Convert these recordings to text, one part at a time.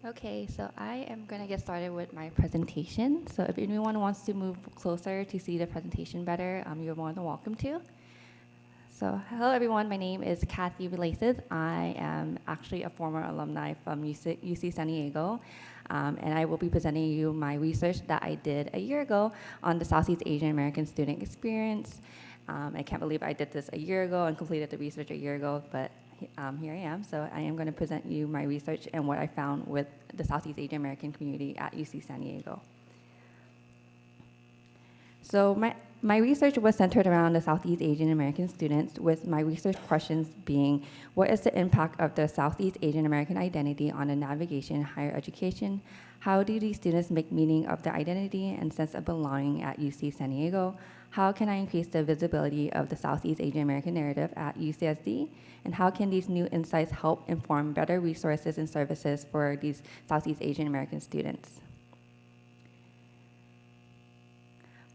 Okay, so I am going to get started with my presentation. So if anyone wants to move closer to see the presentation better, you're more than welcome to. So hello everyone, my name is Kathy Vilaysith. I am actually a former alumni from UC San Diego, and I will be presenting you my research that I did a year ago on the Southeast Asian American student experience. I can't believe I did this a year ago and completed the research a year ago, but here I am. So I am going to present you my research and what I found with the Southeast Asian American community at UC San Diego. So my research was centered around the Southeast Asian American students, with my research questions being, what is the impact of the Southeast Asian American identity on the navigation in higher education? How do these students make meaning of their identity and sense of belonging at UC San Diego? How can I increase the visibility of the Southeast Asian American narrative at UCSD? And how can these new insights help inform better resources and services for these Southeast Asian American students?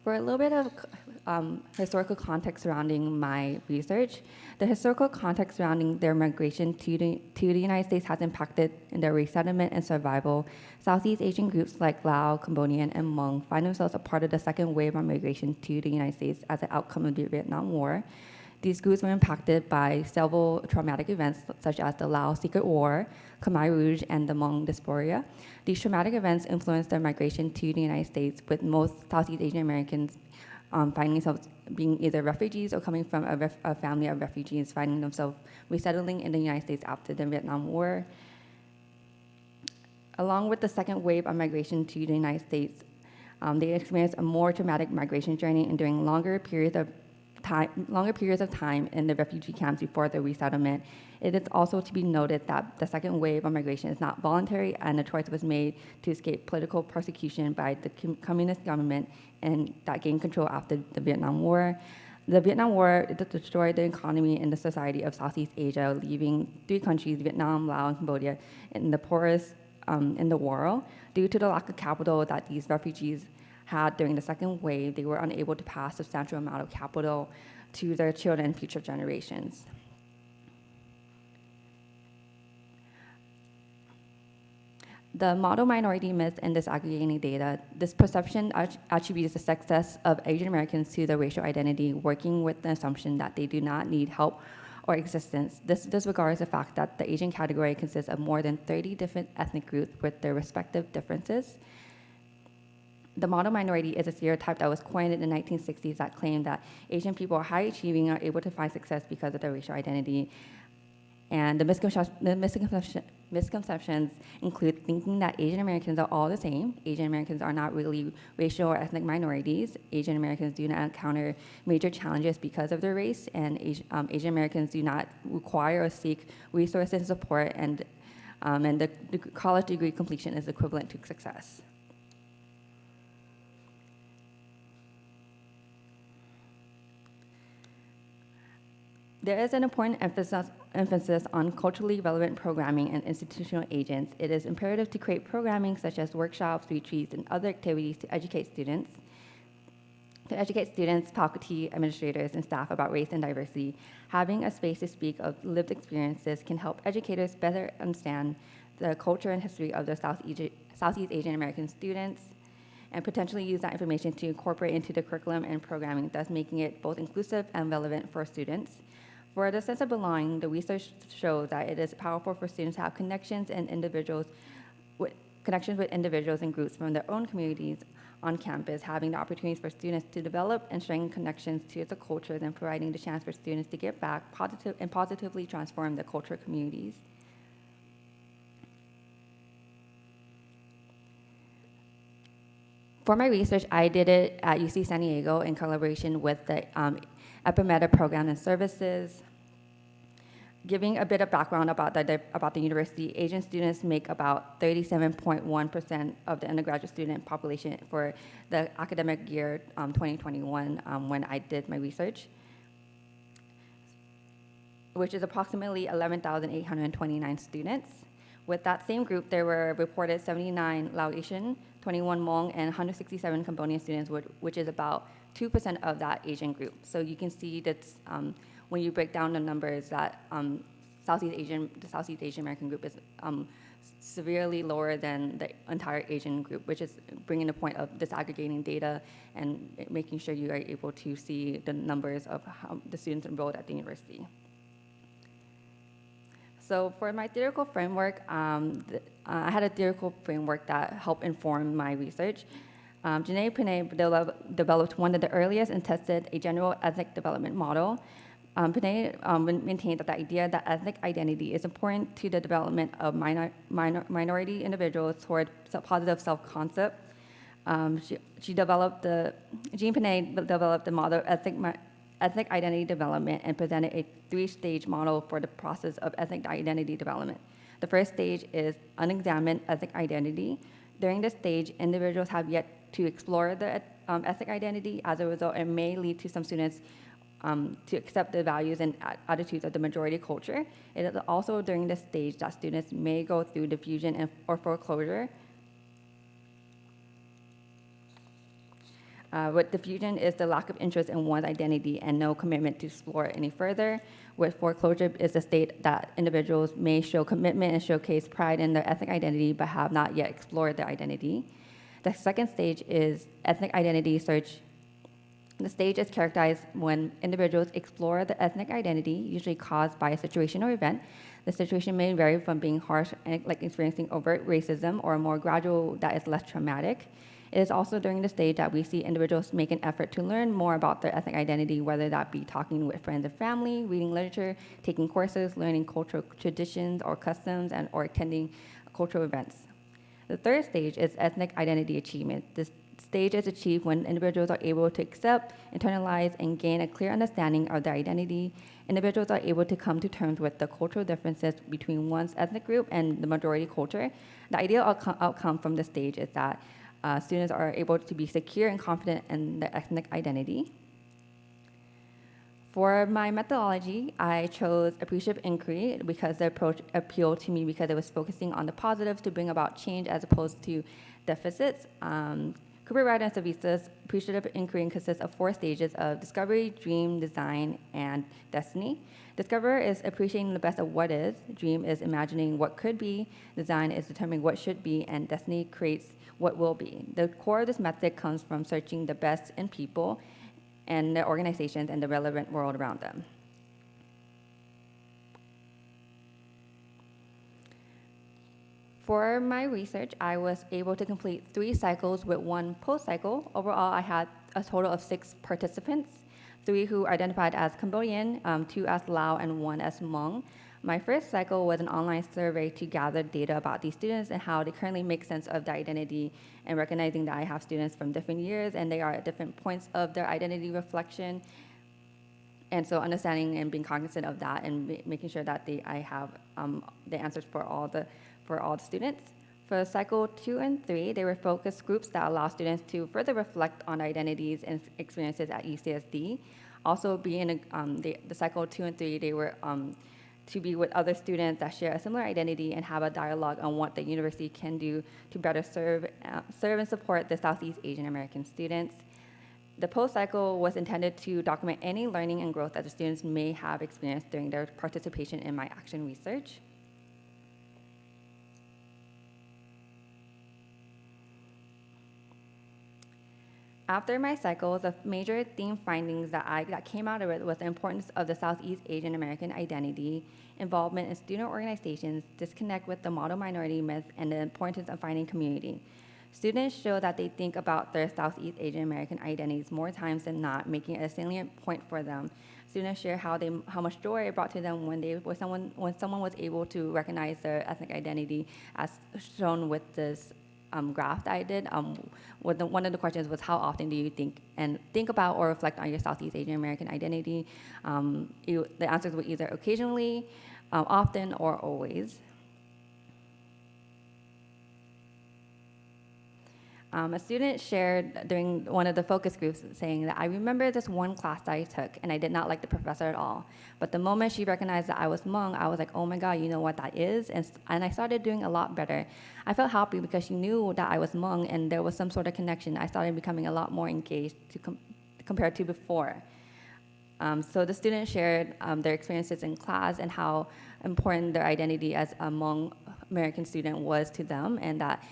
For a little bit of historical context surrounding my research, the historical context surrounding their migration to the United States has impacted in their resettlement and survival. Southeast Asian groups like Lao, Cambodian, and Hmong find themselves a part of the second wave of migration to the United States as an outcome of the Vietnam War. These groups were impacted by several traumatic events, such as the Lao Secret War, Khmer Rouge, and the Hmong diaspora. These traumatic events influenced their migration to the United States, with most Southeast Asian Americans finding themselves being either refugees or coming from a family of refugees, finding themselves resettling in the United States after the Vietnam War. Along with the second wave of migration to the United States, they experienced a more traumatic migration journey, enduring longer periods of time in the refugee camps before the resettlement. It is also to be noted that the second wave of migration is not voluntary, and the choice was made to escape political persecution by the communist government and that gained control after the Vietnam War. The Vietnam War destroyed the economy and the society of Southeast Asia, leaving three countries, Vietnam, Laos, and Cambodia, in the poorest in the world. Due to the lack of capital that these refugees had during the second wave, they were unable to pass a substantial amount of capital to their children and future generations. The model minority myth in disaggregating data, this perception attributes the success of Asian Americans to their racial identity, working with the assumption that they do not need help or existence. This disregards the fact that the Asian category consists of more than 30 different ethnic groups with their respective differences. The model minority is a stereotype that was coined in the 1960s that claimed that Asian people are high achieving and are able to find success because of their racial identity. And the misconceptions include thinking that Asian Americans are all the same. Asian Americans are not really racial or ethnic minorities. Asian Americans do not encounter major challenges because of their race, and Asian Americans do not require or seek resources and support, and the college degree completion is equivalent to success. There is an important emphasis on culturally relevant programming and institutional agents. It is imperative to create programming such as workshops, retreats, and other activities to educate students, faculty, administrators, and staff about race and diversity. Having a space to speak of lived experiences can help educators better understand the culture and history of their Southeast Asian American students, and potentially use that information to incorporate into the curriculum and programming, thus making it both inclusive and relevant for students. For the sense of belonging, the research shows that it is powerful for students to have connections with individuals and groups from their own communities on campus, having the opportunities for students to develop and strengthen connections to the cultures, and providing the chance for students to give back and positively transform the cultural communities. For my research, I did it at UC San Diego in collaboration with the EPIMED program and services. Giving a bit of background about the university, Asian students make about 37.1% of the undergraduate student population for the academic year 2021 when I did my research, which is approximately 11,829 students. With that same group, there were reported 79 Laotian, 21 Hmong, and 167 Cambodian students, which is about 2% of that Asian group. So you can see that when you break down the numbers, that the Southeast Asian American group is severely lower than the entire Asian group, which is bringing the point of disaggregating data and making sure you are able to see the numbers of the students enrolled at the university. So for my theoretical framework, I had a theoretical framework that helped inform my research. Janae Pinay developed one of the earliest and tested a general ethnic development model. Pinay maintained that the idea that ethnic identity is important to the development of minority individuals toward positive self-concept. Jean Pinay developed the model of ethnic identity development and presented a 3-stage model for the process of ethnic identity development. The first stage is unexamined ethnic identity. During this stage, individuals have yet to explore the ethnic identity. As a result, it may lead to some students to accept the values and attitudes of the majority culture. It is also during this stage that students may go through diffusion or foreclosure. With diffusion is the lack of interest in one's identity and no commitment to explore it any further. With foreclosure is the state that individuals may show commitment and showcase pride in their ethnic identity but have not yet explored their identity. The second stage is ethnic identity search. The stage is characterized when individuals explore the ethnic identity, usually caused by a situation or event. The situation may vary from being harsh, like experiencing overt racism, or more gradual that is less traumatic. It is also during this stage that we see individuals make an effort to learn more about their ethnic identity, whether that be talking with friends and family, reading literature, taking courses, learning cultural traditions or customs, or attending cultural events. The third stage is ethnic identity achievement. This stage is achieved when individuals are able to accept, internalize, and gain a clear understanding of their identity. Individuals are able to come to terms with the cultural differences between one's ethnic group and the majority culture. The ideal outcome from this stage is that students are able to be secure and confident in their ethnic identity. For my methodology, I chose appreciative inquiry because the approach appealed to me because it was focusing on the positives to bring about change as opposed to deficits. Cooper Ryder and Vilaysith's appreciative inquiry consists of 4 stages of discovery, dream, design, and destiny. Discover is appreciating the best of what is, dream is imagining what could be, design is determining what should be, and destiny creates what will be. The core of this method comes from searching the best in people and their organizations and the relevant world around them. For my research, I was able to complete 3 cycles with 1 post-cycle. Overall, I had a total of 6 participants, 3 who identified as Cambodian, 2 as Lao, and 1 as Hmong. My first cycle was an online survey to gather data about these students and how they currently make sense of their identity, and recognizing that I have students from different years and they are at different points of their identity reflection. And so understanding and being cognizant of that and making sure that I have the answers for all the students. For cycle 2 and 3, they were focus groups that allow students to further reflect on their identities and experiences at UCSD. Also, being the cycle 2 and 3, they were to be with other students that share a similar identity and have a dialogue on what the university can do to better serve and support the Southeast Asian American students. The post-cycle was intended to document any learning and growth that the students may have experienced during their participation in my action research. After my cycle, the major theme findings that came out of it was the importance of the Southeast Asian American identity, involvement in student organizations, disconnect with the model minority myth, and the importance of finding community. Students show that they think about their Southeast Asian American identities more times than not, making it a salient point for them. Students share how much joy it brought to them when someone was able to recognize their ethnic identity, as shown with this graph that I did. One of the questions was, how often do you think about or reflect on your Southeast Asian American identity? The answers were either occasionally, often, or always. A student shared during one of the focus groups saying that I remember this one class that I took and I did not like the professor at all. But the moment she recognized that I was Hmong, I was like, oh my God, you know what that is? And I started doing a lot better. I felt happy because she knew that I was Hmong and there was some sort of connection. I started becoming a lot more engaged compared to before. So the students shared their experiences in class and how important their identity as a Hmong American student was to them, and that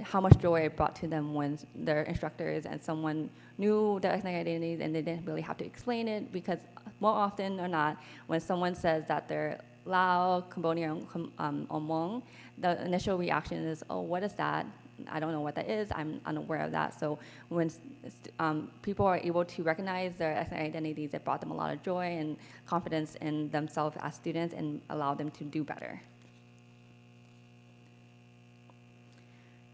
how much joy it brought to them when their instructors and someone knew their ethnic identities and they didn't really have to explain it, because more often or not, when someone says that they're Lao, Cambodian, or Hmong, the initial reaction is, oh, what is that? I don't know what that is. I'm unaware of that. So when people are able to recognize their ethnic identities, it brought them a lot of joy and confidence in themselves as students and allowed them to do better.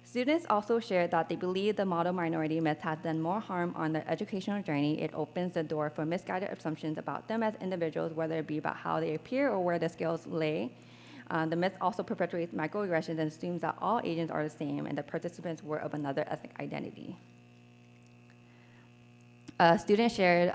Students also shared that they believe the model minority myth has done more harm on their educational journey. It opens the door for misguided assumptions about them as individuals, whether it be about how they appear or where their skills lay. The myth also perpetuates microaggressions and assumes that all Asians are the same and the participants were of another ethnic identity. A student shared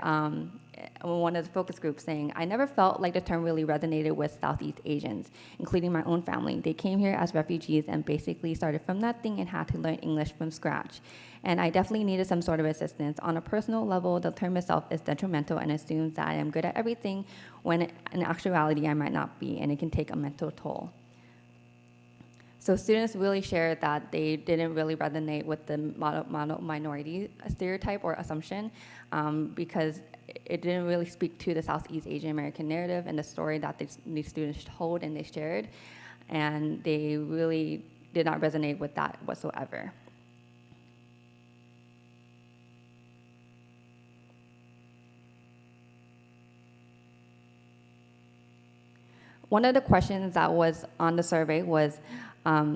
one of the focus groups saying, I never felt like the term really resonated with Southeast Asians, including my own family. They came here as refugees and basically started from nothing and had to learn English from scratch. And I definitely needed some sort of assistance. On a personal level, the term itself is detrimental and assumes that I am good at everything, when in actuality I might not be, and it can take a mental toll. So students really shared that they didn't really resonate with the model minority stereotype or assumption because it didn't really speak to the Southeast Asian American narrative and the story that these students told and they shared, and they really did not resonate with that whatsoever. One of the questions that was on the survey was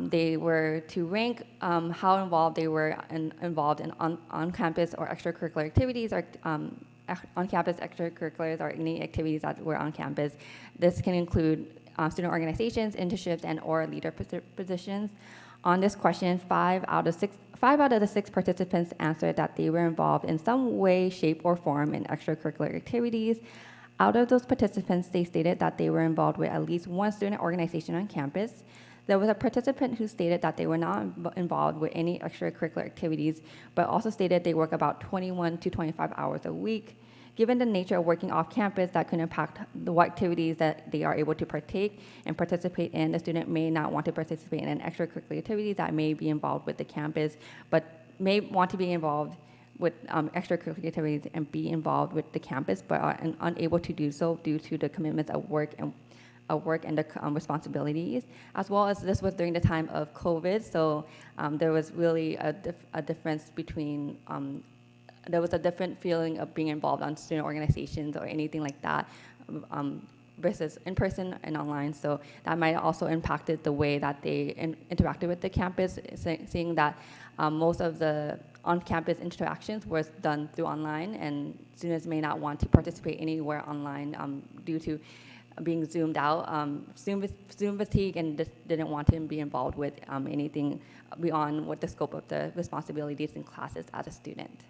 they were to rank how involved they were involved in on-campus or extracurricular activities, or on-campus extracurriculars or any activities that were on campus. This can include student organizations, internships, and or leader positions. On this question, five out of the six participants answered that they were involved in some way, shape, or form in extracurricular activities. Out of those participants, they stated that they were involved with at least one student organization on campus. There was a participant who stated that they were not involved with any extracurricular activities, but also stated they work about 21 to 25 hours a week. Given the nature of working off campus, that could impact what activities that they are able to partake and participate in. The student may not want to participate in an extracurricular activity that may be involved with the campus, but may want to be involved with extracurricular activities and be involved with the campus, but are unable to do so due to the commitments of work and the responsibilities, as well as this was during the time of COVID, so there was really a difference between, there was a different feeling of being involved on student organizations or anything like that versus in person and online, so that might have also impacted the way that they interacted with the campus, seeing that most of the on-campus interactions were done through online, and students may not want to participate anywhere online due to being zoomed out, Zoom fatigue, and just didn't want to be involved with anything beyond what the scope of the responsibilities in classes as a student.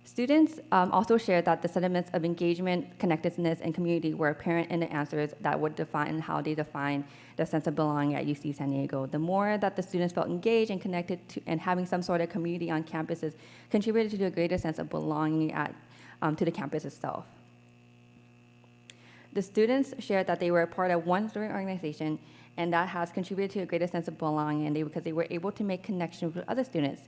Students also shared that the sentiments of engagement, connectedness, and community were apparent in the answers that would define how they define their sense of belonging at UC San Diego. The more that the students felt engaged and connected to, and having some sort of community on campuses contributed to a greater sense of belonging to the campus itself. The students shared that they were a part of one student organization, and that has contributed to a greater sense of belonging, and because they were able to make connections with other students.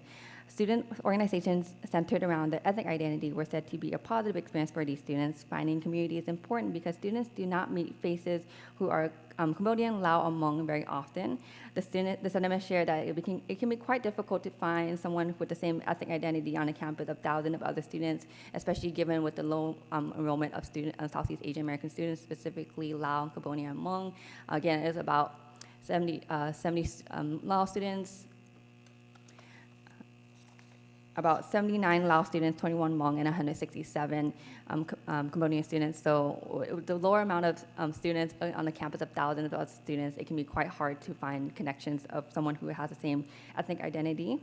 Student organizations centered around their ethnic identity were said to be a positive experience for these students. Finding community is important because students do not meet faces who are Cambodian, Lao, or Hmong very often. The sentiment shared that it can be quite difficult to find someone with the same ethnic identity on a campus of thousands of other students, especially given with the low enrollment of Southeast Asian American students, specifically Lao, Cambodian, and Hmong. Again, it is about 70 Lao students, about 79 Lao students, 21 Hmong, and 167 Cambodian students. So the lower amount of students on the campus of thousands of other students, it can be quite hard to find connections of someone who has the same ethnic identity.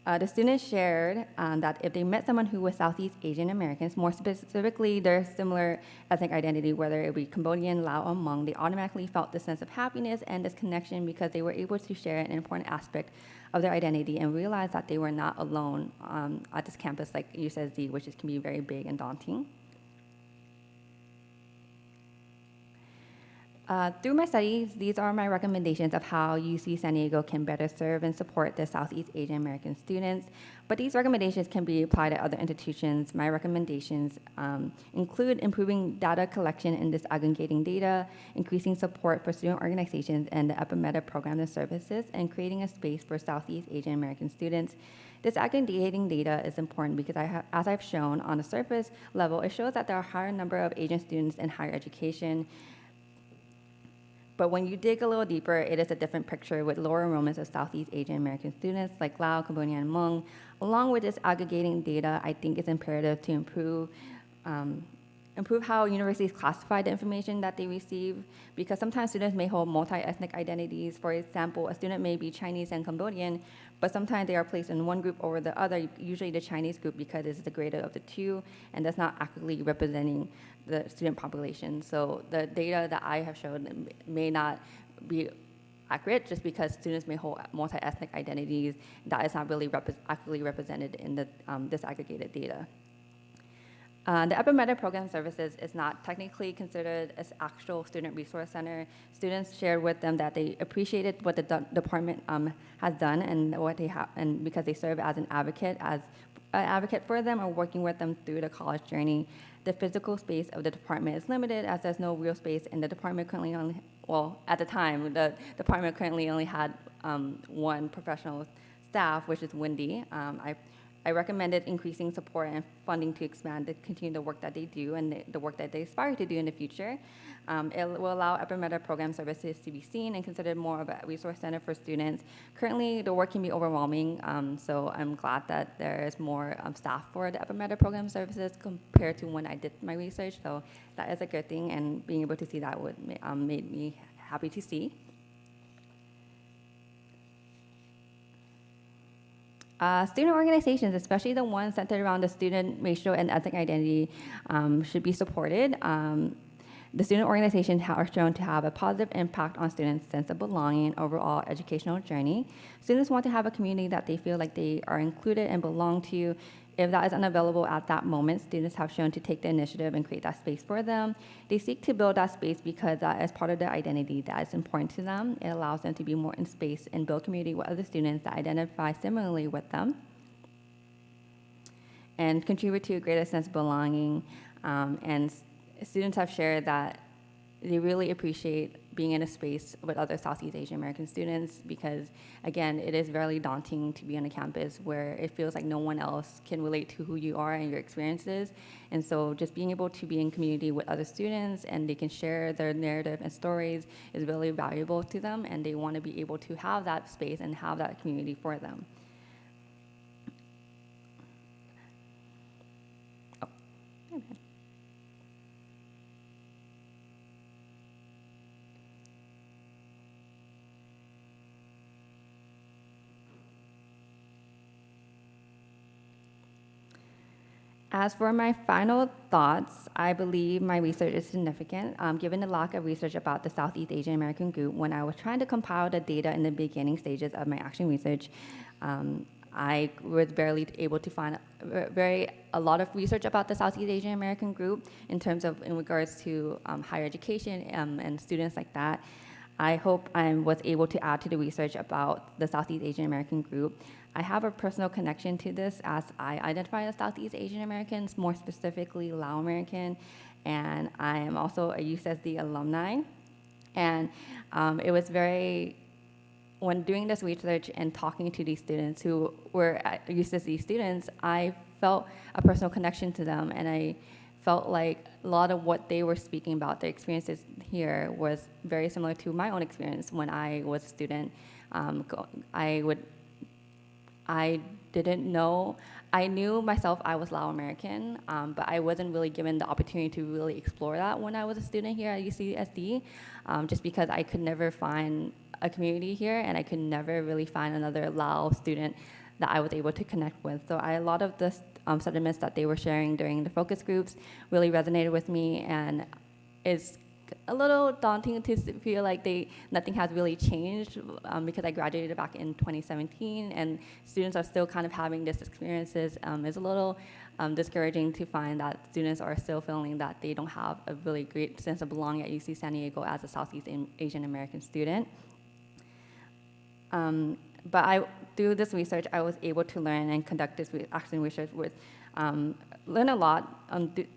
The students shared that if they met someone who was Southeast Asian Americans, more specifically their similar ethnic identity, whether it be Cambodian, Lao, or Hmong, they automatically felt this sense of happiness and this connection because they were able to share an important aspect of their identity and realize that they were not alone at this campus like UCSD, which can be very big and daunting. Through my studies, these are my recommendations of how UC San Diego can better serve and support the Southeast Asian American students, but these recommendations can be applied at other institutions. My recommendations include improving data collection and disaggregating data, increasing support for student organizations and the EPIMED programs and services, and creating a space for Southeast Asian American students. Disaggregating data is important because as I've shown on the surface level, it shows that there are a higher number of Asian students in higher education. But when you dig a little deeper, it is a different picture with lower enrollments of Southeast Asian American students like Lao, Cambodian, and Hmong. Along with this aggregating data, I think it's imperative to improve how universities classify the information that they receive, because sometimes students may hold multi-ethnic identities. For example, a student may be Chinese and Cambodian, but sometimes they are placed in one group over the other, usually the Chinese group because it's the greater of the two, and that's not accurately representing the student population. So the data that I have shown may not be accurate just because students may hold multi-ethnic identities that is not really accurately represented in the disaggregated data. The EPIMED program services is not technically considered as actual student resource center. Students shared with them that they appreciated what the department has done and what they have, and because they serve as an advocate for them or working with them through the college journey. The physical space of the department is limited as there's no real space, and the department currently only, well, at the time, the department currently only had one professional staff, which is Wendy. I recommended increasing support and funding to expand to continue the work that they do and the work that they aspire to do in the future. It will allow EPIMED program services to be seen and considered more of a resource center for students. Currently, the work can be overwhelming, so I'm glad that there is more staff for the EPIMED program services compared to when I did my research, so that is a good thing, and being able to see that made me happy to see. Student organizations, especially the ones centered around the student racial and ethnic identity, should be supported. The student organizations are shown to have a positive impact on students' sense of belonging and overall educational journey. Students want to have a community that they feel like they are included and belong to. If that is unavailable at that moment, students have shown to take the initiative and create that space for them. They seek to build that space because that is part of their identity that is important to them. It allows them to be more in space and build community with other students that identify similarly with them and contribute to a greater sense of belonging. And students have shared that they really appreciate being in a space with other Southeast Asian American students because, again, it is very daunting to be on a campus where it feels like no one else can relate to who you are and your experiences. And so just being able to be in community with other students and they can share their narrative and stories is really valuable to them, and they want to be able to have that space and have that community for them. Oh, okay. As for my final thoughts, I believe my research is significant. Given the lack of research about the Southeast Asian American group, when I was trying to compile the data in the beginning stages of my action research, I was barely able to find a lot of research about the Southeast Asian American group in regards to higher education and students like that. I hope I was able to add to the research about the Southeast Asian American group. I have a personal connection to this as I identify as Southeast Asian Americans, more specifically Lao American, and I am also a UCSD alumni. And it was when doing this research and talking to these students who were UCSD students, I felt a personal connection to them, and I felt like a lot of what they were speaking about, their experiences here, was very similar to my own experience when I was a student. I didn't know, I knew myself I was Lao American, but I wasn't really given the opportunity to really explore that when I was a student here at UCSD, just because I could never find a community here, and I could never really find another Lao student that I was able to connect with. So a lot of the sentiments that they were sharing during the focus groups really resonated with me, and it's a little daunting to feel like nothing has really changed because I graduated back in 2017, and students are still kind of having these experiences. It's a little discouraging to find that students are still feeling that they don't have a really great sense of belonging at UC San Diego as a Southeast Asian American student. But through this research, I was able to learn and conduct this action research with learn a lot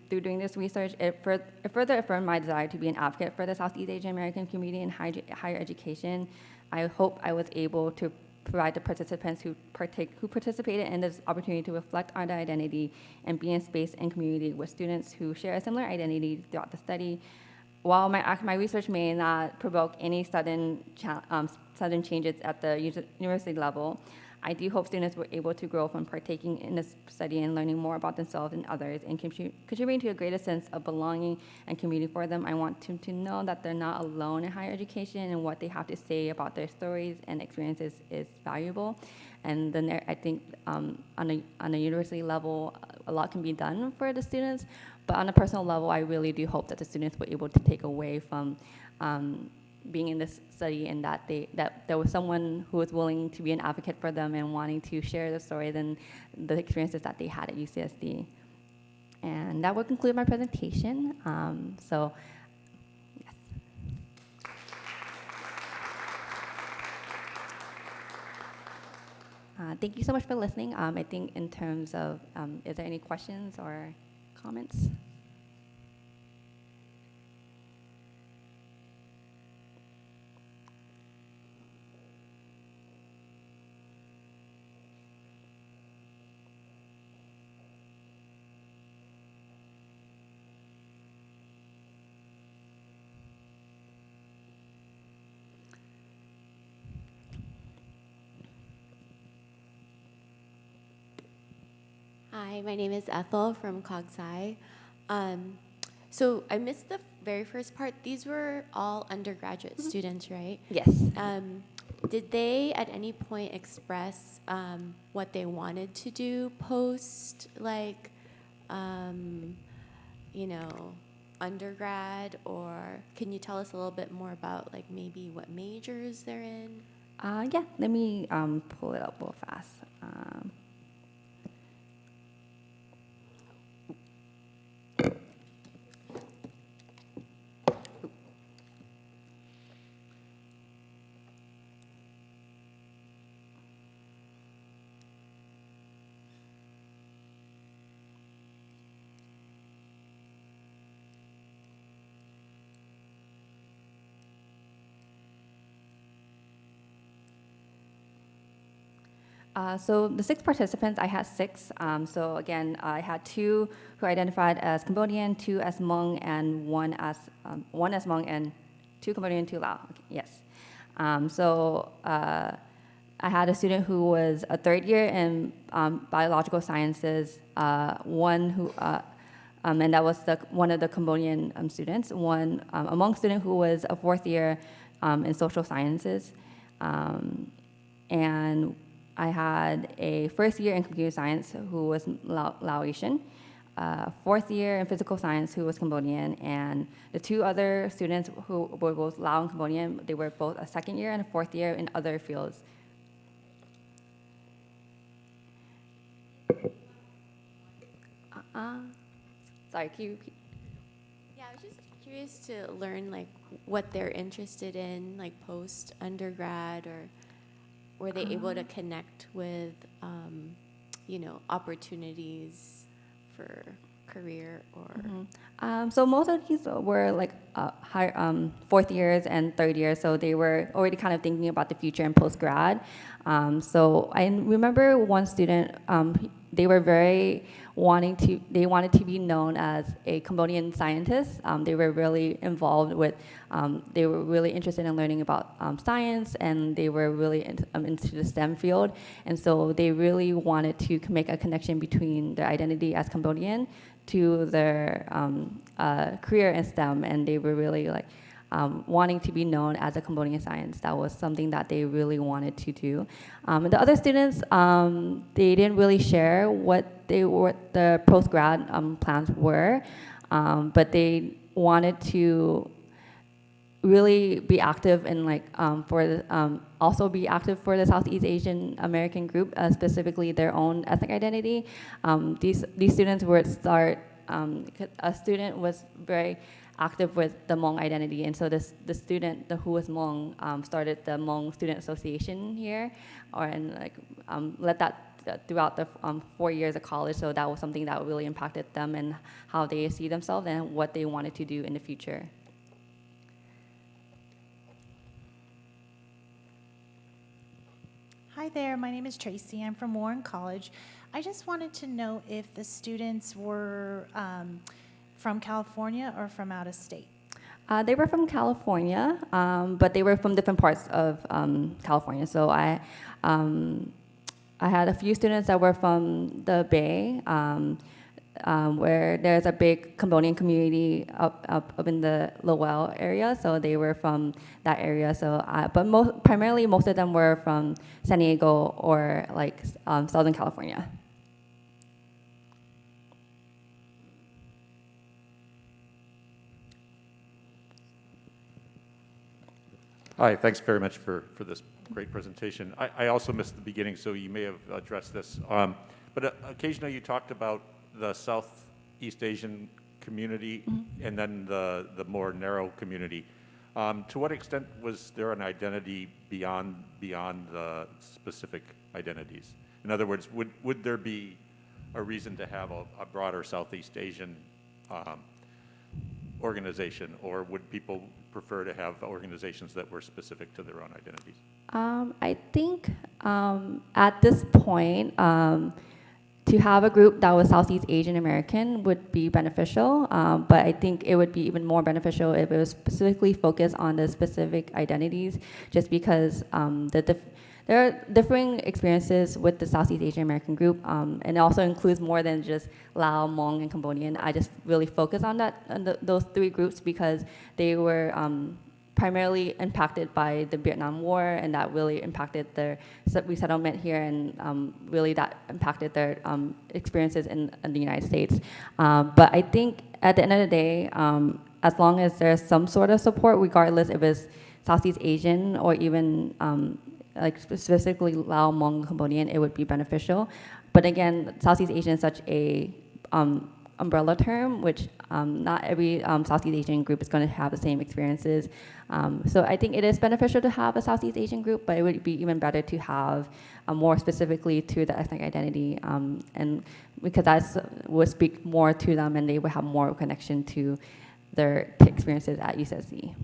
through doing this research. It further affirmed my desire to be an advocate for the Southeast Asian American community in higher education. I hope I was able to provide the participants who participated in this opportunity to reflect on their identity and be in space and community with students who share a similar identity throughout the study. While my research may not provoke any sudden changes at the university level, I do hope students were able to grow from partaking in this study and learning more about themselves and others and contributing to a greater sense of belonging and community for them. I want them to know that they're not alone in higher education, and what they have to say about their stories and experiences is valuable. And then I think on a university level, a lot can be done for the students, but on a personal level, I really do hope that the students were able to take away from being in this study, and that there was someone who was willing to be an advocate for them and wanting to share the stories and the experiences that they had at UCSD. And that will conclude my presentation. So, yes. Thank you so much for listening. I think in terms of, is there any questions or comments? Hi, my name is Ethel from CogSci. So I missed the very first part. These were all undergraduate students, right? Yes. Did they at any point express what they wanted to do post, like, undergrad? Or can you tell us a little bit more about, like, maybe what majors they're in? Yeah, let me pull it up real fast. So the 6 participants, I had 6. So again, I had 2 who identified as Cambodian, 2 as Hmong, and 1 as Hmong, and 2 Cambodian, 2 Lao. Okay, yes. I had a student who was a 3rd year in biological sciences, one who, and that was one of the Cambodian students, one a Hmong student who was a 4th year in social sciences, and I had a 1st year in computer science who was Laotian, 4th year in physical science who was Cambodian, and the 2 other students who were both Lao and Cambodian, they were both a 2nd year and a 4th year in other fields. Sorry, can you repeat? Yeah, I was just curious to learn, like, what they're interested in, like, post-undergrad, or were they able to connect with, opportunities for career or? So most of these were like 4th years and 3rd years, so they were already kind of thinking about the future and post-grad. So I remember one student, they wanted to be known as a Cambodian scientist. They were really involved with, they were really interested in learning about science, and they were really into the STEM field. And so they really wanted to make a connection between their identity as Cambodian to their career in STEM. And they were really like, wanting to be known as a Cambodian science. That was something that they really wanted to do. And the other students, they didn't really share what the post-grad plans were, but they wanted to really be active in also be active for the Southeast Asian American group, specifically their own ethnic identity. These students would start. A student was very active with the Hmong identity, and so the student who was Hmong started the Hmong Student Association here, led that throughout the 4 years of college. So that was something that really impacted them and how they see themselves and what they wanted to do in the future. Hi there, my name is Tracy. I'm from Warren College. I just wanted to know if the students were from California or from out of state. They were from California, but they were from different parts of California. So I had a few students that were from the Bay, where there's a big Cambodian community up in the Lowell area. So they were from that area. So, but primarily most of them were from San Diego or Southern California. Hi, thanks very much for this great presentation. I also missed the beginning, so you may have addressed this. But occasionally you talked about the Southeast Asian community and then the more narrow community. To what extent was there an identity beyond the specific identities? In other words, would there be a reason to have a broader Southeast Asian organization, or would people prefer to have organizations that were specific to their own identities? I think at this point, to have a group that was Southeast Asian American would be beneficial, but I think it would be even more beneficial if it was specifically focused on the specific identities, just because there are differing experiences with the Southeast Asian American group, and it also includes more than just Lao, Hmong, and Cambodian. I just really focus on those three groups because they were primarily impacted by the Vietnam War, and that really impacted their resettlement here, and really that impacted their experiences in the United States. But I think at the end of the day, as long as there's some sort of support, regardless if it's Southeast Asian or even specifically Lao, Hmong, Cambodian, it would be beneficial. But again, Southeast Asian is such a umbrella term, which not every Southeast Asian group is going to have the same experiences. So I think it is beneficial to have a Southeast Asian group, but it would be even better to have more specifically to the ethnic identity, and because that would speak more to them and they would have more connection to their experiences at UCSD.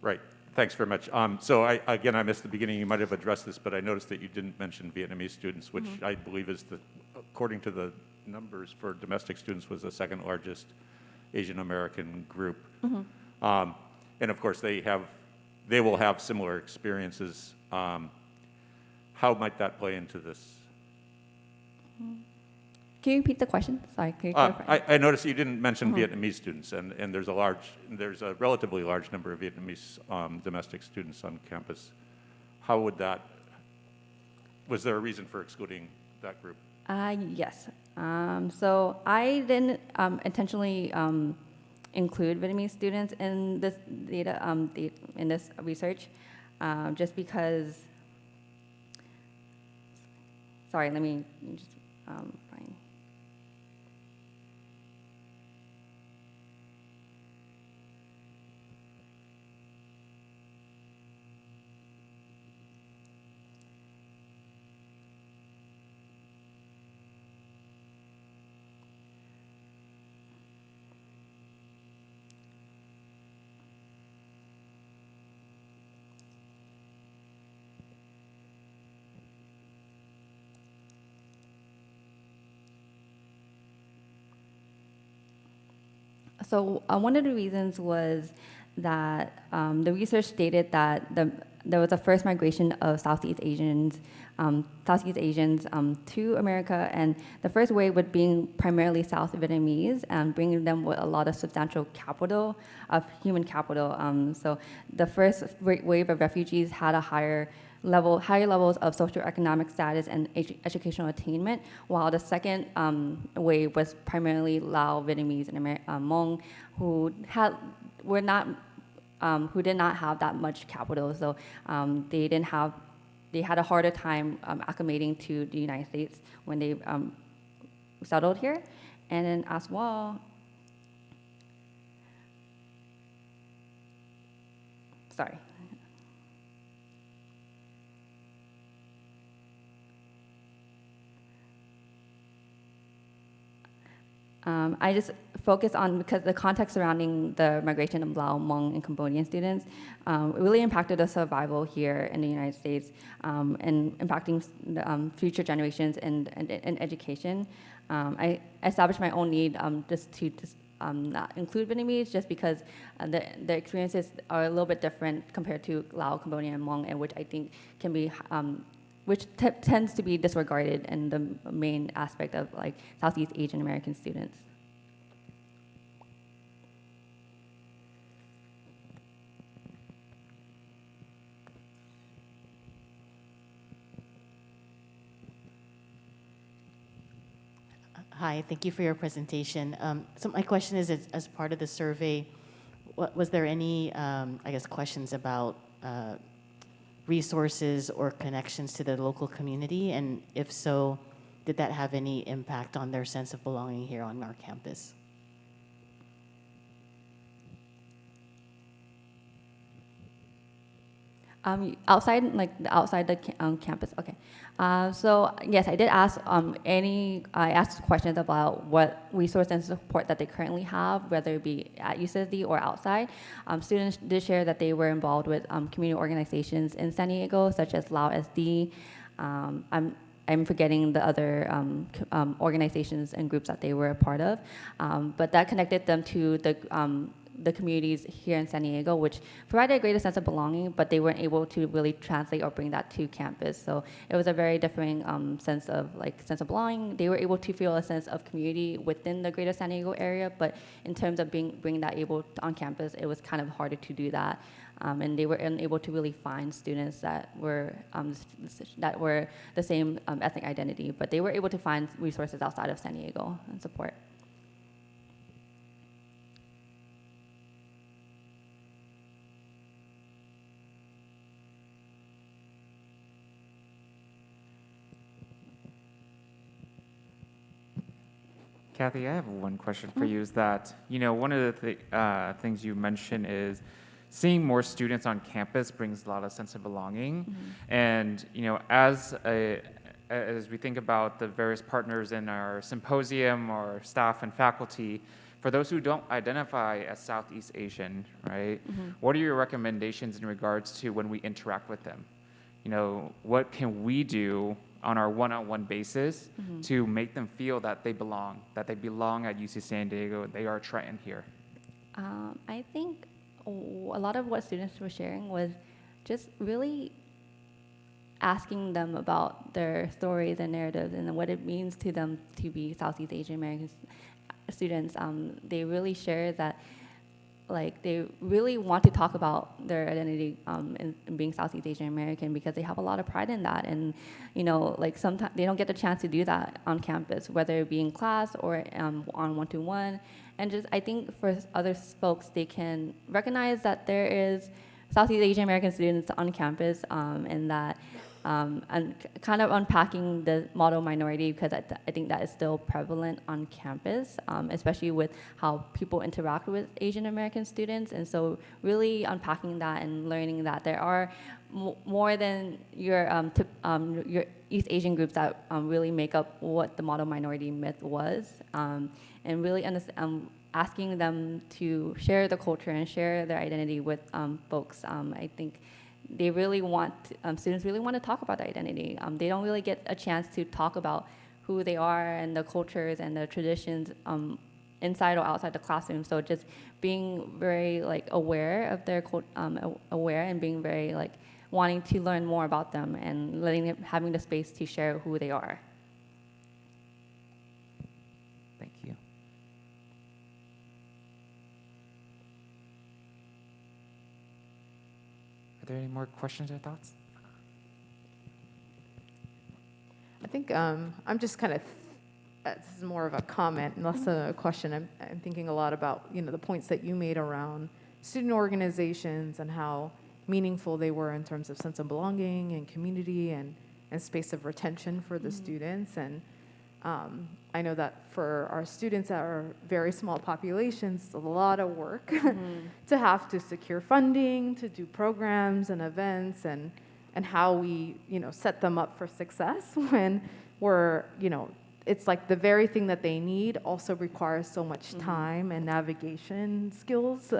Right. Thanks very much. So I missed the beginning. You might have addressed this, but I noticed that you didn't mention Vietnamese students, which I believe is according to the numbers for domestic students, was the second largest Asian American group. And of course, they will have similar experiences. How might that play into this? Can you repeat the question? Sorry, can you clarify? I noticed you didn't mention Vietnamese students, and there's a relatively large number of Vietnamese domestic students on campus. How would was there a reason for excluding that group? Yes. So I didn't intentionally include Vietnamese students in this data, in this research, just because. Sorry, let me just find. So one of the reasons was that the research stated that there was a first migration of Southeast Asians to America, and the first wave would being primarily South Vietnamese, and bringing them with a lot of substantial capital, of human capital. So the first wave of refugees had a higher levels of socioeconomic status and educational attainment, while the second wave was primarily Lao, Vietnamese, and Hmong, who did not have that much capital, so they had a harder time acclimating to the United States when they settled here. And then as well, sorry. I just focus on, because the context surrounding the migration of Lao, Hmong, and Cambodian students it really impacted the survival here in the United States, and impacting future generations and education. I established my own need just to not include Vietnamese, just because the experiences are a little bit different compared to Lao, Cambodian, and Hmong, and which I think can be tends to be disregarded in the main aspect of like Southeast Asian American students. Hi, thank you for your presentation. So my question is, as part of the survey, was there any, I guess, questions about resources or connections to the local community? And if so, did that have any impact on their sense of belonging here on our campus? Outside the campus, okay. So yes, I did ask I asked questions about what resource and support that they currently have, whether it be at UCSD or outside. Students did share that they were involved with community organizations in San Diego, such as Lao SD. I'm forgetting the other organizations and groups that they were a part of, but that connected them to the communities here in San Diego, which provided a greater sense of belonging, but they weren't able to really translate or bring that to campus. So it was a very differing sense of belonging. They were able to feel a sense of community within the greater San Diego area, but in terms of bringing that on campus, it was kind of harder to do that. And they were unable to really find students that were the same ethnic identity, but they were able to find resources outside of San Diego and support. Kathy, I have one question for you. Is that, one of the things you mentioned is seeing more students on campus brings a lot of sense of belonging. Mm-hmm. And, as we think about the various partners in our symposium, or staff and faculty, for those who don't identify as Southeast Asian, right? Mm-hmm. What are your recommendations in regards to when we interact with them? What can we do on our one-on-one basis mm-hmm. to make them feel that they belong at UC San Diego, they are Triton here? I think a lot of what students were sharing was just really asking them about their stories and narratives and what it means to them to be Southeast Asian American students. They really share that they really want to talk about their identity in being Southeast Asian American, because they have a lot of pride in that. And, sometimes they don't get the chance to do that on campus, whether it be in class or on one-to-one. And I think for other folks, they can recognize that there is Southeast Asian American students on campus, and that and kind of unpacking the model minority, because I think that is still prevalent on campus, especially with how people interact with Asian American students. And so really unpacking that and learning that there are more than your East Asian groups that really make up what the model minority myth was, and really asking them to share the culture and share their identity with folks. I think they really students really want to talk about their identity. They don't really get a chance to talk about who they are and the cultures and the traditions inside or outside the classroom. So just being very aware of their aware and being very wanting to learn more about them and having the space to share who they are. Thank you. Are there any more questions or thoughts? I think I'm just kind of, this is more of a comment and less than a question. I'm thinking a lot about, the points that you made around student organizations and how meaningful they were in terms of sense of belonging and community and space of retention for the students. And I know that for our students that are very small populations, it's a lot of work to have to secure funding, to do programs and events, and how we, set them up for success when we're, it's like the very thing that they need also requires so much time and navigation skills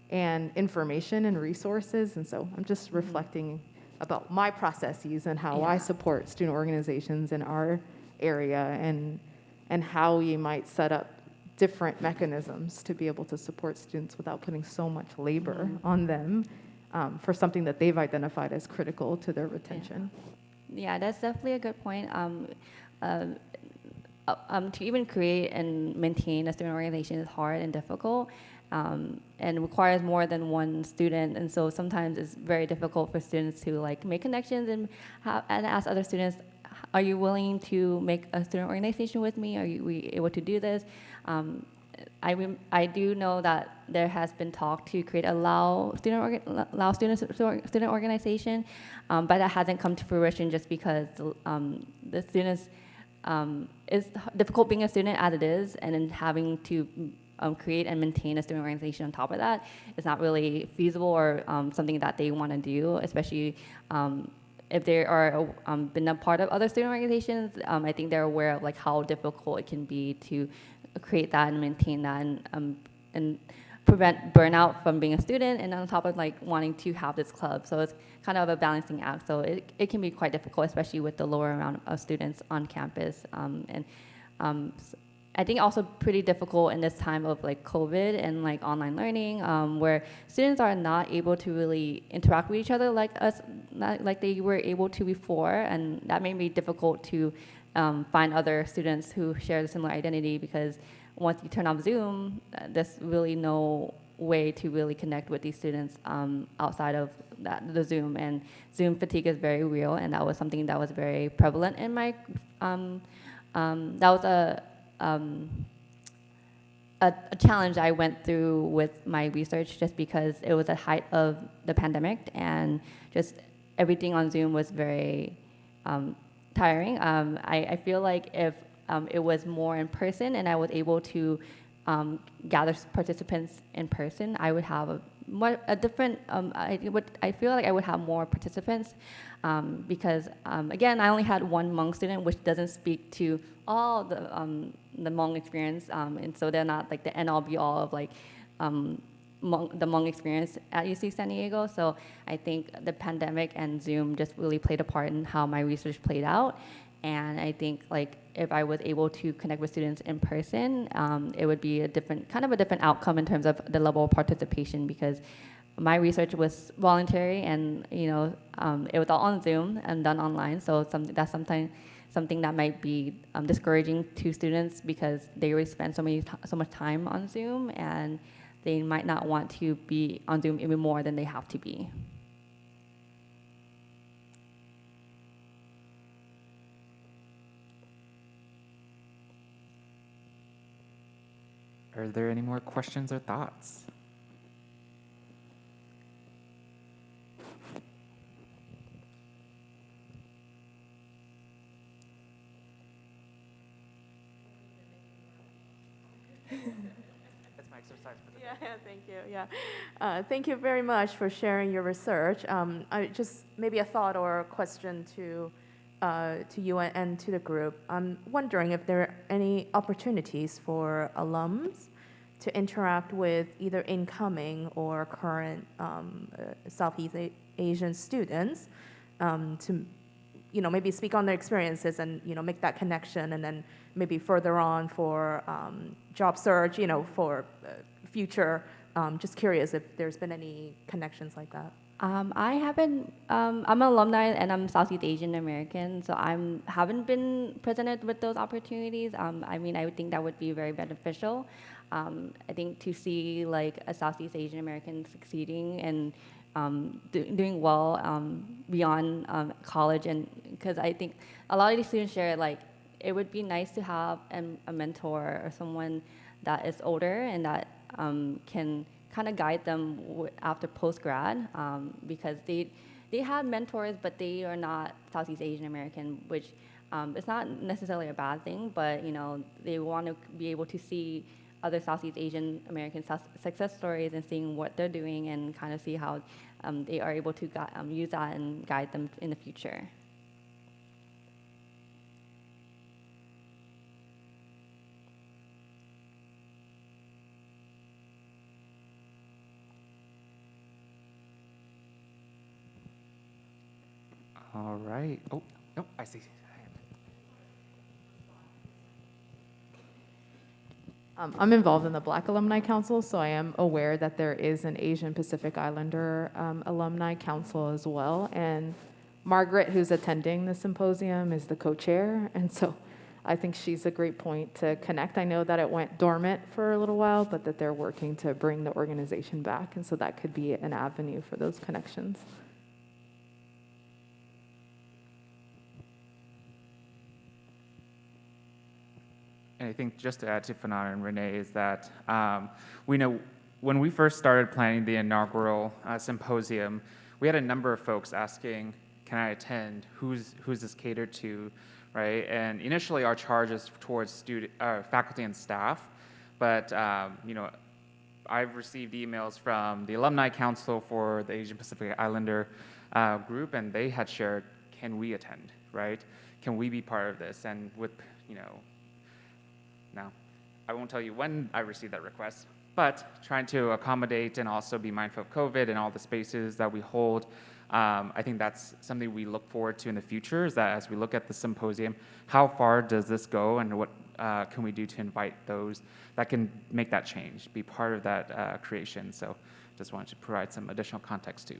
and information and resources. And so I'm just reflecting about my processes and how I support student organizations in our area and how we might set up different mechanisms to be able to support students without putting so much labor on them for something that they've identified as critical to their retention. Yeah, that's definitely a good point. To even create and maintain a student organization is hard and difficult, and requires more than one student. And so sometimes it's very difficult for students to make connections and ask other students, "Are you willing to make a student organization with me? Are we able to do this?" I do know that there has been talk to create a Lao student organization, but that hasn't come to fruition just because the students it's difficult being a student as it is, and then having to create and maintain a student organization on top of that is not really feasible or something that they want to do, especially if they are been a part of other student organizations. I think they're aware of how difficult it can be to create that and maintain that and prevent burnout from being a student, and on top of wanting to have this club. So it's kind of a balancing act. So it can be quite difficult, especially with the lower amount of students on campus. I think also pretty difficult in this time of COVID and online learning, where students are not able to really interact with each other like they were able to before, and that may be difficult to find other students who share the similar identity, because once you turn off Zoom, there's really no way to really connect with these students outside of the Zoom, and Zoom fatigue is very real, and that was something that was very prevalent in my, that was a challenge I went through with my research, just because it was the height of the pandemic, and just everything on Zoom was very tiring. I feel like if it was more in person and I was able to gather participants in person, I would have a different, I feel like I would have more participants, because again, I only had one Hmong student, which doesn't speak to all the Hmong experience, and so they're not the end all be all of the Hmong experience at UC San Diego. So I think the pandemic and Zoom just really played a part in how my research played out. And I think if I was able to connect with students in person, it would be a different outcome in terms of the level of participation, because my research was voluntary, and it was all on Zoom and done online. So that's something that might be discouraging to students, because they already spend so much time on Zoom, and they might not want to be on Zoom even more than they have to be. Are there any more questions or thoughts? That's my exercise for the day. Yeah, thank you. Yeah, thank you very much for sharing your research. I just maybe a thought or a question to you and to the group. I'm wondering if there are any opportunities for alums to interact with either incoming or current Southeast Asian students to, maybe speak on their experiences and, make that connection, and then maybe further on for job search, for future Just curious if there's been any connections like that. I haven't. I'm an alumni and I'm Southeast Asian American, so haven't been presented with those opportunities. I mean, I would think that would be very beneficial. I think to see like a Southeast Asian American succeeding and doing well beyond college, and because I think a lot of these students share like it would be nice to have a mentor or someone that is older and that can kind of guide them after post-grad, because they have mentors, but they are not Southeast Asian American, which it's not necessarily a bad thing, but they want to be able to see other Southeast Asian American success stories and seeing what they're doing and kind of see how they are able to use that and guide them in the future. All right. Oh, no, I see. I'm involved in the Black Alumni Council, so I am aware that there is an Asian Pacific Islander Alumni Council as well. And Margaret, who's attending the symposium, is the co-chair, and so I think she's a great point to connect. I know that it went dormant for a little while, but that they're working to bring the organization back, and so that could be an avenue for those connections. And I think just to add to Fanan and Renee is that we know when we first started planning the inaugural symposium, we had a number of folks asking, can I attend? Who's this catered to, right? And initially our charge is towards faculty and staff, but I've received emails from the Alumni Council for the Asian Pacific Islander group, and they had shared, can we attend, right? Can we be part of this? And with, now, I won't tell you when I received that request, but trying to accommodate and also be mindful of COVID and all the spaces that we hold, I think that's something we look forward to in the future, is that as we look at the symposium, how far does this go and what can we do to invite those that can make that change, be part of that creation. So just wanted to provide some additional context too.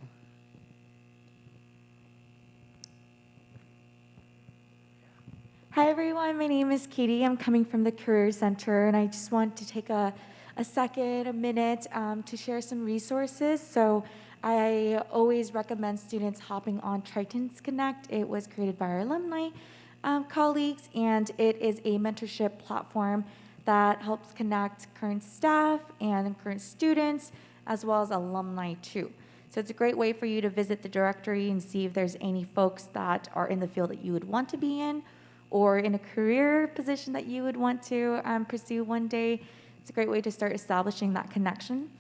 Hi everyone, my name is Katie. I'm coming from the Career Center, and I just want to take a minute to share some resources. So I always recommend students hopping on Triton's Connect. It was created by our alumni colleagues, and it is a mentorship platform that helps connect current staff and current students, as well as alumni too. So it's a great way for you to visit the directory and see if there's any folks that are in the field that you would want to be in, or in a career position that you would want to pursue one day. It's a great way to start establishing that connection.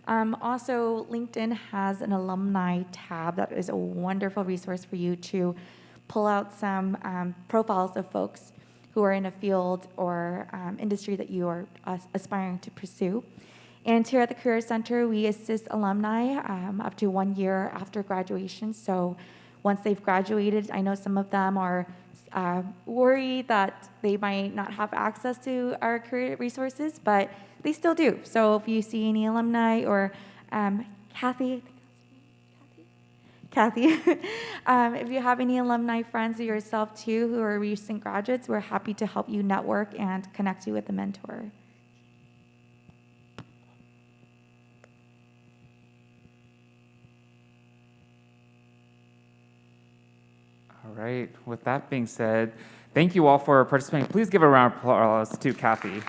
Also, LinkedIn has an alumni tab that is a wonderful resource for you to pull out some profiles of folks who are in a field or industry that you are aspiring to pursue. And here at the Career Center, we assist alumni up to 1 year after graduation. So once they've graduated, I know some of them are worried that they might not have access to our career resources, but they still do. So if you see any alumni or Kathy, if you have any alumni friends or yourself too who are recent graduates, we're happy to help you network and connect you with a mentor. All right, with that being said, thank you all for participating. Please give a round of applause to Kathy.